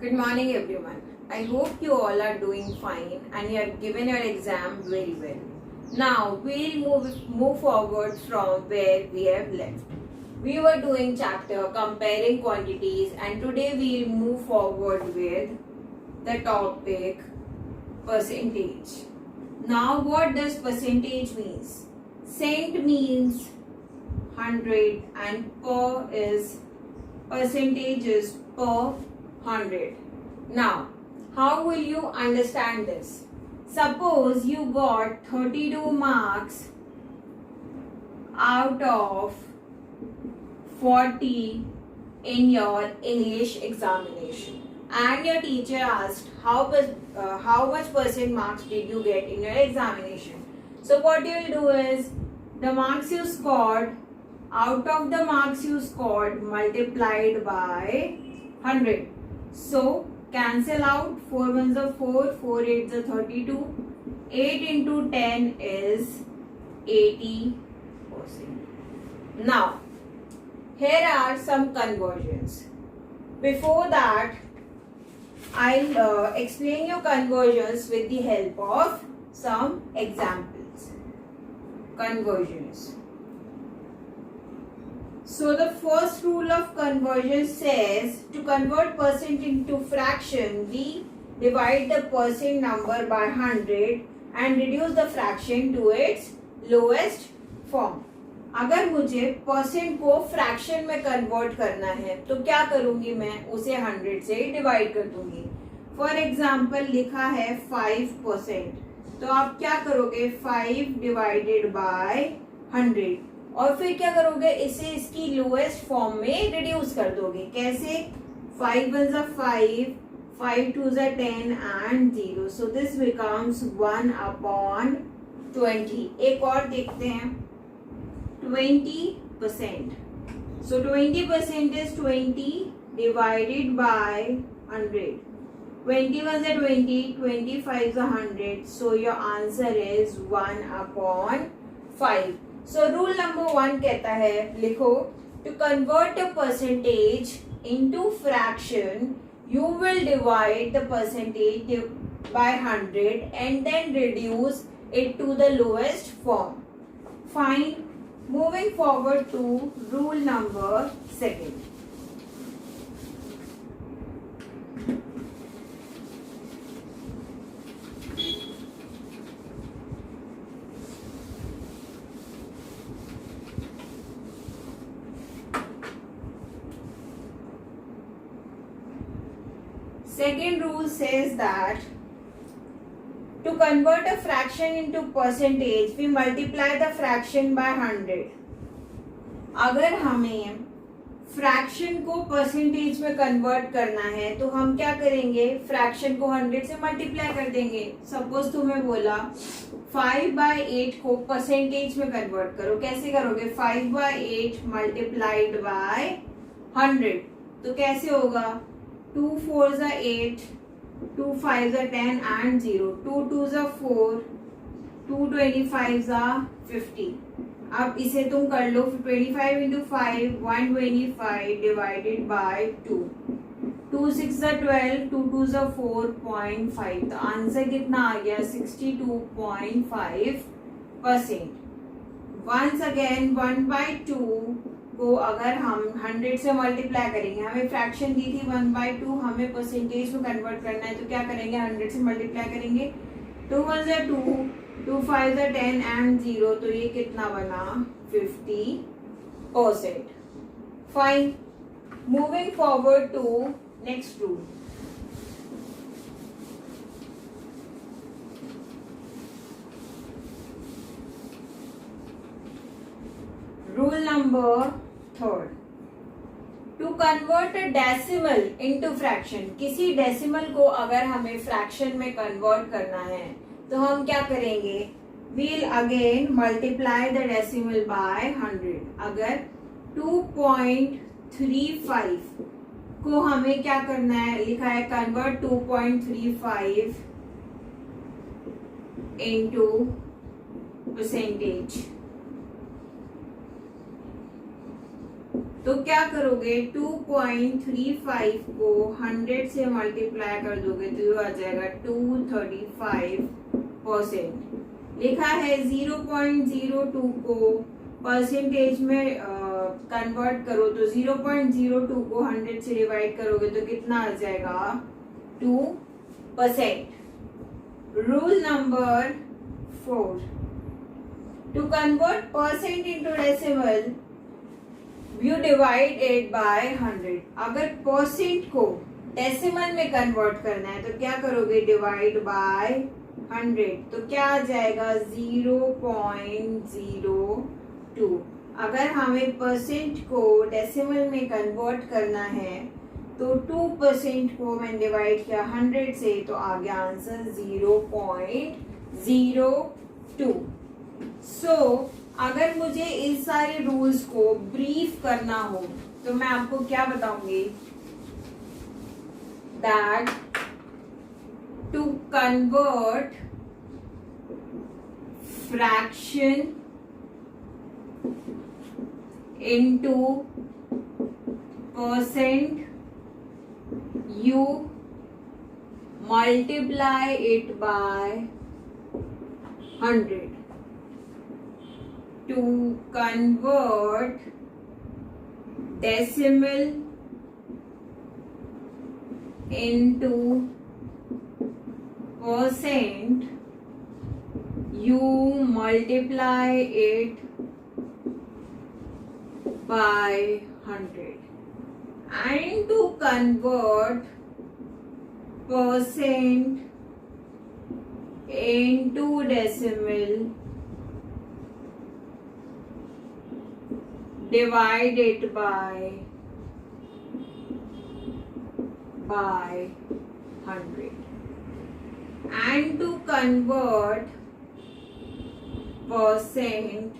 Good morning, everyone. I hope you all are doing fine and you have given your exam very well. Now we'll move forward from where we have left. We were doing chapter comparing quantities, and today we'll move forward with the topic percentage. Now what does percentage means? Cent means 100 and per is percentage is per 100. Now, how will you understand this? Suppose you got 32 marks out of 40 in your English examination, and your teacher asked how much percent marks did you get in your examination. So what you will do is the marks you scored, out of the marks you scored multiplied by 100. So cancel out, 4 ones are 4, 4 8s are 32, 8 into 10 is 80%. Now here are some conversions. Before that, I'll explain you conversions with the help of some examples. Conversions. So the first rule of conversion says to convert percent into fraction, we divide the percent number by 100 and reduce the fraction to its lowest form. अगर मुझे percent को fraction में convert करना है तो क्या करूंगी, मैं उसे 100 से डिवाइड कर दूंगी. फॉर एग्जाम्पल लिखा है 5%, तो आप क्या करोगे 5 डिवाइडेड बाय 100 और फिर क्या करोगे, इसे इसकी लोएस्ट फॉर्म में रिड्यूस कर दोगे. कैसे? 5 1s are 5, 5 2s are 10 and 0. So this becomes 1/20. एक और देखते हैं 20%. So 20% is 20 divided by 100. 21s are 20, 25s are 100. So your answer is 1/5. So rule number 1 कहता है, लिखो, to convert a percentage into fraction, you will divide the percentage by 100 and then reduce it to the lowest form. Fine. Moving forward to rule number 2. Second rule says that to convert a fraction into percentage, we multiply the fraction by 100. अगर हमें fraction को percentage में convert करना है तो हम क्या करेंगे, फ्रैक्शन को 100 से मल्टीप्लाई कर देंगे. सपोज तुम्हें बोला 5/8 को परसेंटेज में कन्वर्ट करो. कैसे करोगे, 5/8 मल्टीप्लाइड बाय 100. तो कैसे होगा, 2 4s are 8, 2 5s are 10 and 0, 2 2s are 4, 2 25s are 50. अब इसे तुम कर लो, 25 into 5 125 divided by 2, 2 6s are 12, 2 2s are 4.5. तो आंसर कितना आ गया, 62.5%. वंस अगेन 1/2 को अगर हम 100 से मल्टीप्लाई करेंगे, हमें फ्रैक्शन दी थी 1/2, हमें परसेंटेज में कन्वर्ट करना है तो क्या करेंगे, 100 से मल्टीप्लाई करेंगे. 2 1s are 2, 2 5s are 10 and 0. तो ये कितना बना, 50%. Fine. Moving forward to next rule. Rule number 3. To convert a decimal into fraction, किसी डेसिमल को अगर हमें फ्रैक्शन में कन्वर्ट करना है तो हम क्या करेंगे, we'll again multiply the decimal by 100. अगर 2.35 को हमें क्या करना है, लिखा है कन्वर्ट 2.35 into percentage. तो क्या करोगे 2.35 को 100 से मल्टीप्लाई कर दोगे तो ये आ जाएगा 235%। लिखा है 0.02 को परसेंटेज में कन्वर्ट करो तो 0.02 को 100 से डिवाइड करोगे तो कितना आ जाएगा 2%। Rule number 4, to convert percent into decimal you divide it by 100। अगर परसेंट को डेसिमल में कन्वर्ट करना है तो क्या करोगे डिवाइड बाय 100 तो क्या आ जाएगा 0.02। अगर हमें परसेंट को डेसिमल में कन्वर्ट करना है तो 2% को मैंने डिवाइड किया 100 से तो आ गया आंसर 0.02। सो अगर मुझे इस सारे रूल्स को ब्रीफ करना हो तो मैं आपको क्या बताऊंगी that to convert fraction into percent you multiply it by 100. To convert decimal into percent you multiply it by 100. And to convert percent into decimal divide it by 100. And to convert percent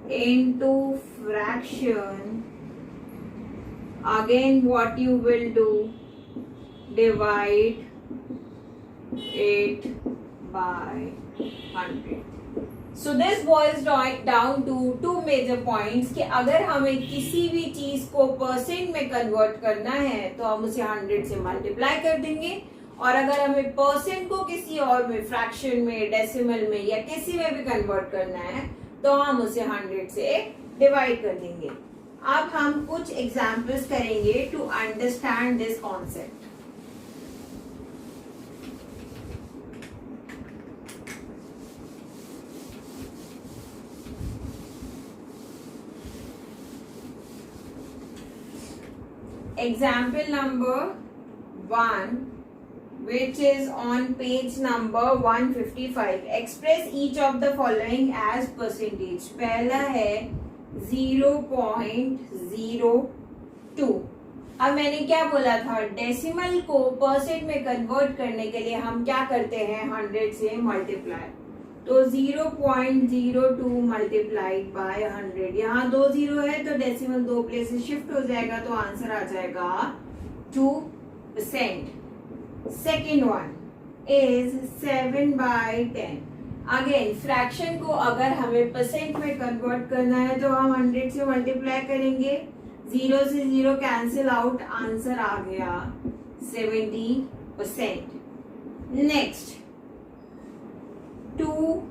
into fraction, again what you will do, divide it by 100. So this boils down to two major points कि अगर हमें किसी भी चीज को percent में convert करना है तो हम उसे 100 से मल्टीप्लाई कर देंगे और अगर हमें परसेंट को किसी और में फ्रैक्शन में डेसिमल में या किसी में भी कन्वर्ट करना है तो हम उसे 100 से डिवाइड कर देंगे। अब हम कुछ एग्जाम्पल्स करेंगे to understand this concept. Example number 1, which is on page number 155. Express each of the following as percentage. पहला है 0.02। अब मैंने क्या बोला था, डेसिमल को परसेंट में कन्वर्ट करने के लिए हम क्या करते हैं 100 से मल्टीप्लाई, तो 0.02 मल्टीप्लाइड बाय 100। यहाँ 2 0 है तो डेसिमल 2 प्लेसेस शिफ्ट हो जाएगा तो आंसर आ जाएगा 2%। Second one is 7/10। Again fraction को अगर हमें परसेंट में कन्वर्ट करना है तो हम 100 से मल्टीप्लाई करेंगे, 0 से 0 कैंसिल आउट, आंसर आ गया 70%। Next 2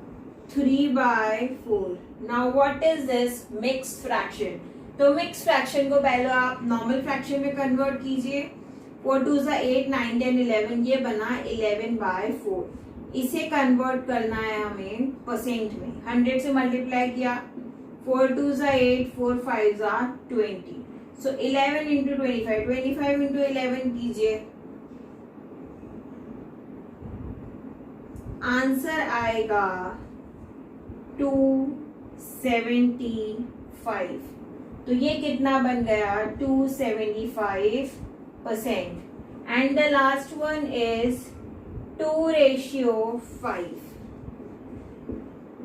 3/4। Now what is this mixed fraction. तो मिक्स्ड फ्रैक्शन को पहले आप नॉर्मल फ्रैक्शन में कन्वर्ट कीजिए। 4 2 8 9 10 11, ये बना 11/4। इसे कन्वर्ट करना है हमें परसेंट में, 100 से मल्टीप्लाई किया, 4 2 8 4 5 20। सो 11 इंटू 25, 25 इंटू 11 कीजिए, आंसर आएगा 275। तो ये कितना बन गया 275%। And the last one is 2:5।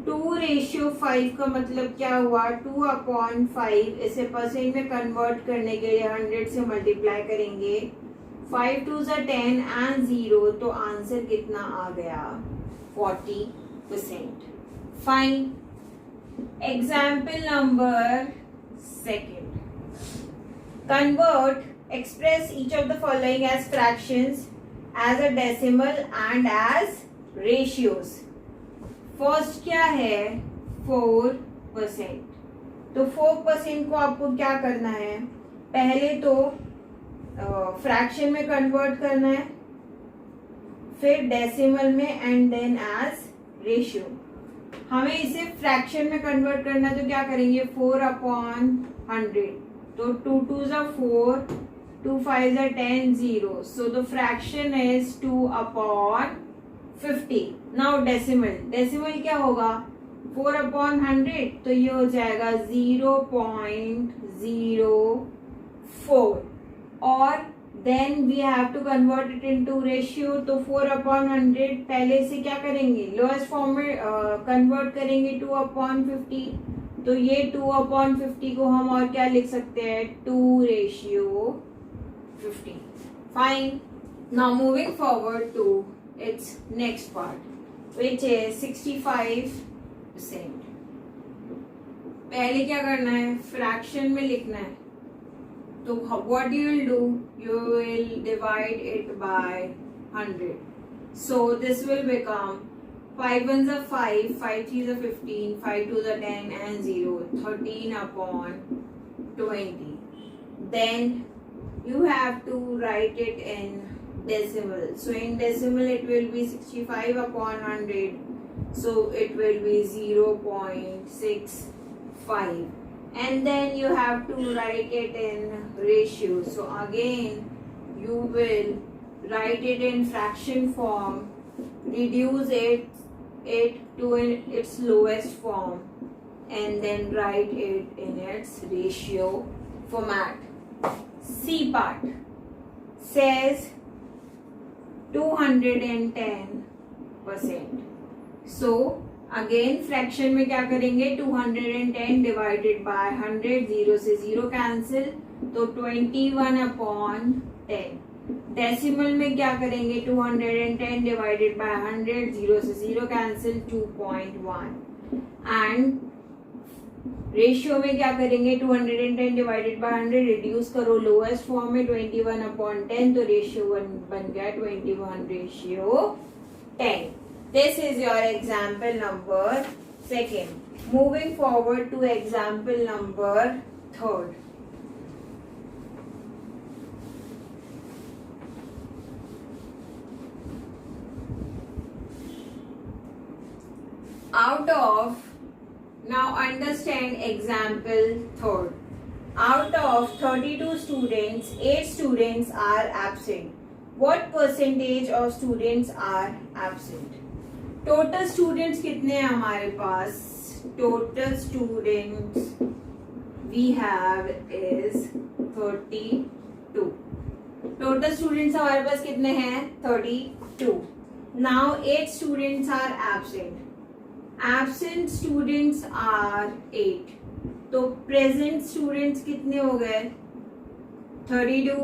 2:5 का मतलब क्या हुआ, 2/5। इसे परसेंट में कन्वर्ट करने के लिए 100 से मल्टीप्लाई करेंगे, 5 2 10 एंड 0, तो आंसर कितना आ गया 40%। Fine. Example number Second, convert, express each of the following as fractions, as a decimal and as ratios. First क्या है 4%. तो 4% को आपको क्या करना है, पहले तो फ्रैक्शन में कन्वर्ट करना है, फिर डेसिमल में एंड देन एज रेशियो. हमें इसे फ्रैक्शन में कन्वर्ट करना है तो क्या करेंगे 4/100. तो 2 2s are 4, 2 5s are 10, 0. So the fraction is 2/50. Now decimal क्या होगा 4/100, तो ये हो जाएगा 0.04. और then we have to convert it into ratio. तो 4/100 पहले से क्या करेंगे लोएस्ट फॉर्म में कन्वर्ट करेंगे 2/50. तो ये 2/50 को हम और क्या लिख सकते हैं 2:50. Fine. Now moving forward to its next part which is 65%. पहले क्या करना है फ्रैक्शन में लिखना है. तो what you will do, you will divide it by 100. So this will become 5 1s are 5, 5 3s are 15, 5 2s are 10 and 0, 13/20. Then you have to write it in decimal. So in decimal it will be 65/100. So it will be 0.65. And then you have to write it in ratio. So again you will write it in fraction form, reduce it to its lowest form, and then write it in its ratio format. C part says 210%. So again fraction में क्या करेंगे 210 divided by 100, 0 से 0 cancel, तो 21/10. Decimal में क्या करेंगे 210 divided by 100, 0 से 0 cancel, 2.1. And ratio में क्या करेंगे 210 डिवाइडेड बाय 100 रिड्यूस करो लोएस्ट फॉर्म में 21/10, तो रेशियो बन गया 21:10. This is your example number 2. Moving forward to example number 3. Now understand example 3. Out of 32 students, 8 students are absent. What percentage of students are absent? Total students कितने हैं हमारे पास, total students we have is 32. Total students हमारे पास कितने हैं 32. Now 8 students are absent. Absent students are 8. तो present students कितने हो गए 32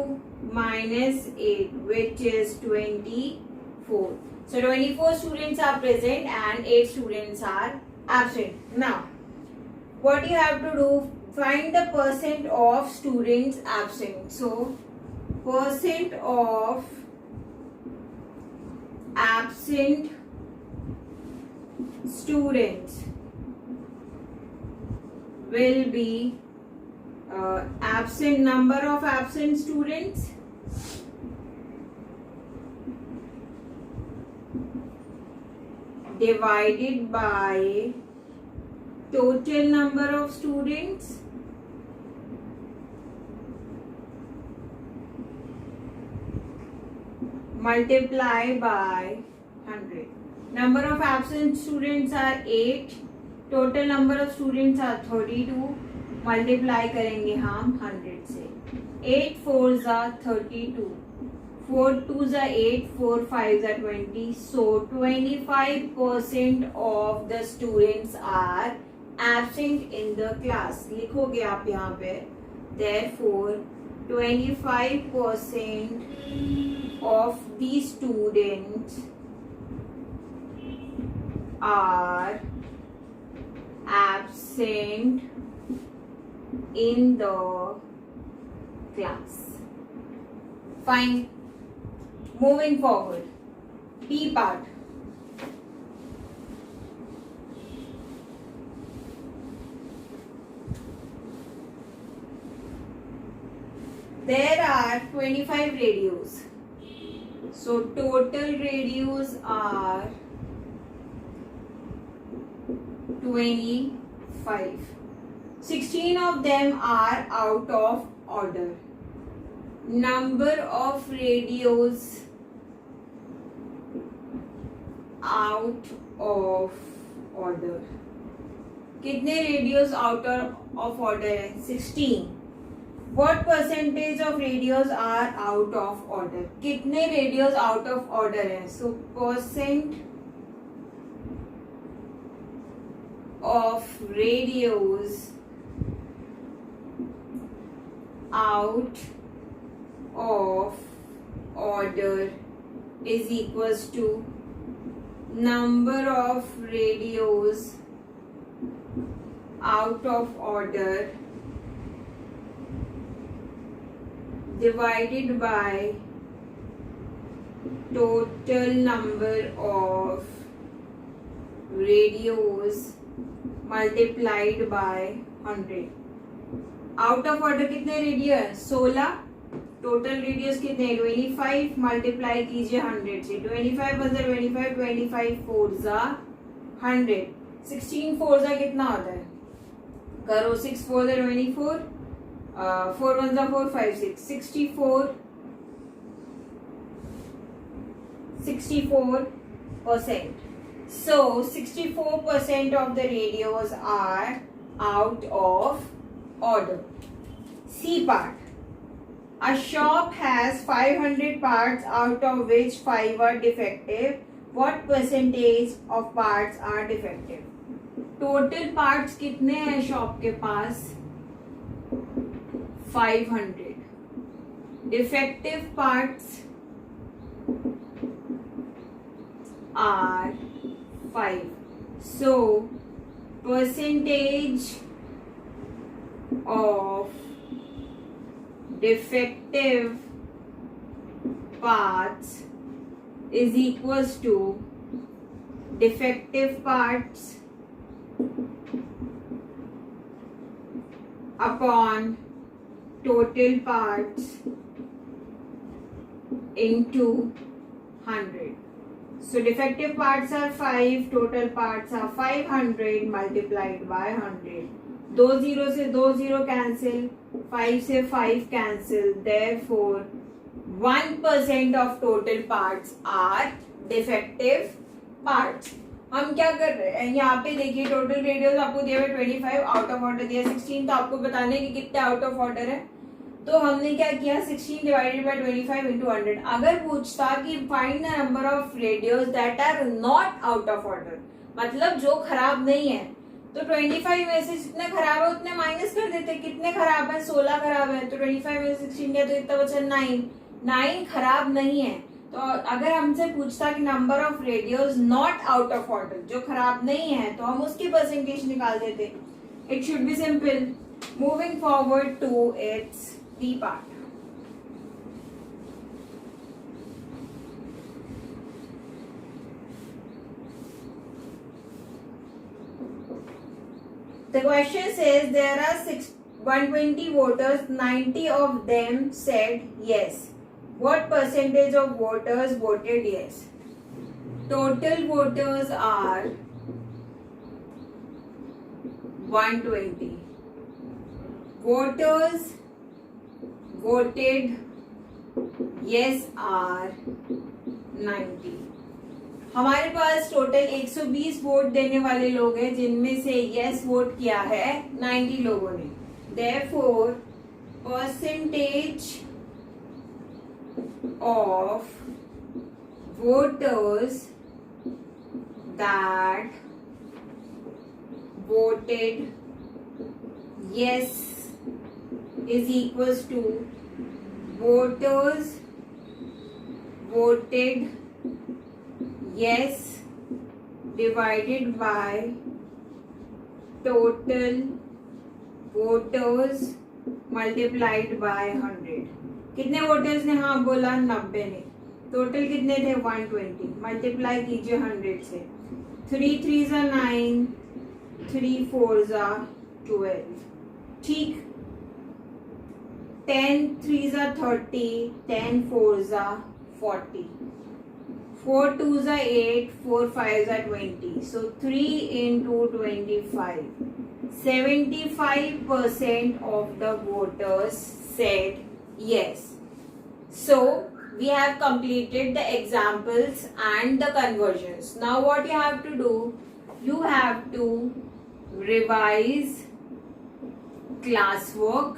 minus 8 which is 24. So 24 students are present and 8 students are absent. Now, what you have to do, find the percent of students absent. So, percent of absent students will be absent number of absent students divided by total number of students multiply by 100. Number of absent students are 8. Total number of students are 32. Multiply करेंगे हम 100 से. 8 4s are 32. 4 2s are 8, 4 5s are 20. So 25% of the students are absent in the class. लिखोगे आप यहाँ पे. Therefore 25% of the students are absent in the class. Fine. Moving forward. B part. There are 25 radios. So total radios are 25. 16 of them are out of order. Number of radios out of order. कितने radios out of order है? 16. What percentage of radios are out of order? कितने radios out of order है? So percent of radios out of order is equals to number of radios out of order divided by total number of radios multiplied by 100. Out of order कितने radius? 16. Total radius कितने? 25. Multiply कीजिए 100 से. 25 + 25, 25 4 जा 100. 16 4 जा कितना होता है? करो. 6 4 जा 24, 4 1 जा 4, 5 6, 64%. So 64% of the radios are out of order. C part. A shop has 500 parts out of which 5 are defective. What percentage of parts are defective? Total parts कितने हैं शॉप के पास? 500. Defective parts are 5. So percentage of defective parts is equals to defective parts upon total parts into 100. So defective parts are 5, total parts are 500 multiplied by 100. 2 0 से 2 0 cancel, 5 से 5 cancel. Therefore 1% of total parts are defective parts. हम क्या कर रहे हैं? यहाँ पे देखिए टोटल रेडियस आपको दिया हुआ 25, आउट ऑफ ऑर्डर दिया 16. तो आपको बताना है कि कितने आउट ऑफ ऑर्डर है. तो हमने क्या किया? 16 डिवाइडेड बाय 25 इंटू 100. अगर पूछता कि find the number of radios that are not out of order, मतलब जो खराब नहीं है, तो 25 में से जितने खराब है उतने माइनस कर देते. कितने खराब है? 16 खराब है. तो 25 में 16 गया तो इतना बचा 9. 9 खराब नहीं है. तो अगर हमसे पूछता कि number of radios not out of order, जो खराब नहीं है, तो हम उसकी परसेंटेज निकाल देते. It should be simple. Moving forward to its B part. The question says there are 120 voters, 90 of them said yes. What percentage of voters voted yes? Total voters are 120. Voters voted yes are 90. हमारे पास total 120 vote देने वाले लोग हैं, जिनमें से yes vote किया है 90 लोगों ने. Therefore percentage of voters that voted yes is equals to voters voted yes divided by total voters multiplied by 100. कितने वोटर्स ने हाँ बोला? 90 ने. टोटल कितने थे? 120. मल्टीप्लाई कीजिए 100 से. 3 3s are 9, 3 4s are 12. ठीक. 10 3s are 30, 10 4s are 40. 4 2s are 8, 4 5s are 20. So 3 into 25. 75% of the voters said yes. So we have completed the examples and the conversions. Now what you have to do? You have to revise classwork.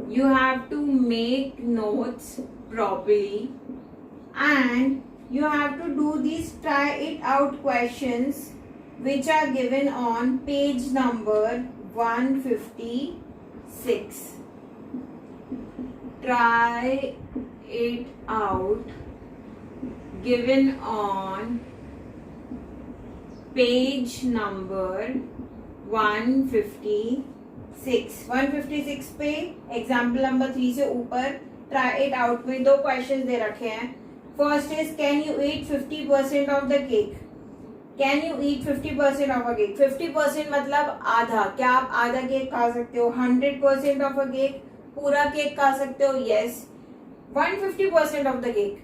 You have to make notes properly, and you have to do these try it out questions which are given on page number 156. Try it out given on page number 156 पे example number 3 से ऊपर try it out में 2 question दे रखे हैं. First is can you eat 50% of the cake. Can you eat 50% of a cake. 50% मतलब आधा. क्या आप आधा केक खा सकते हो? 100% ऑफ अ केक, पूरा केक खा सकते हो? यस. 150% of the cake.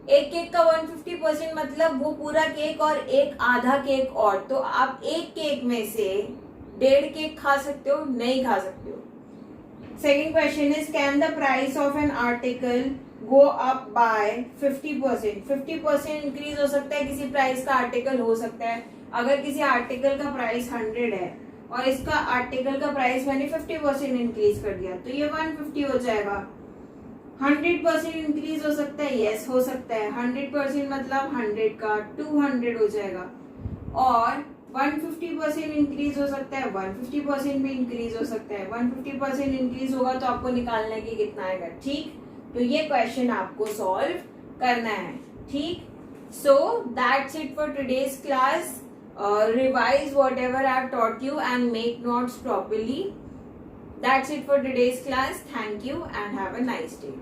एक केक का 150% मतलब वो पूरा केक और एक आधा केक और. तो आप एक केक में से 1.5 केक खा सकते हो? नहीं खा सकते हो. Second question is can the price of an article go up by 50%. 50% increase हो सकता है. किसी प्राइस का आर्टिकल हो सकता है. अगर किसी आर्टिकल का प्राइस 100 है और इसका आर्टिकल का प्राइस मैंने 50% इंक्रीज कर दिया तो ये 150 हो जाएगा. 100% इंक्रीज हो सकता है? यस हो सकता है. 100% मतलब 100 का 200 हो जाएगा. और 150% इंक्रीज हो सकता है. 150% भी इंक्रीज हो सकता है. 150% इंक्रीज होगा तो आपको निकालना है कि कितना आएगा. ठीक. तो ये क्वेश्चन आपको सॉल्व करना है. ठीक. So that's it for today's class. Revise what ever I have taught you and make notes properly. That's it for today's class. Thank you and have a nice day.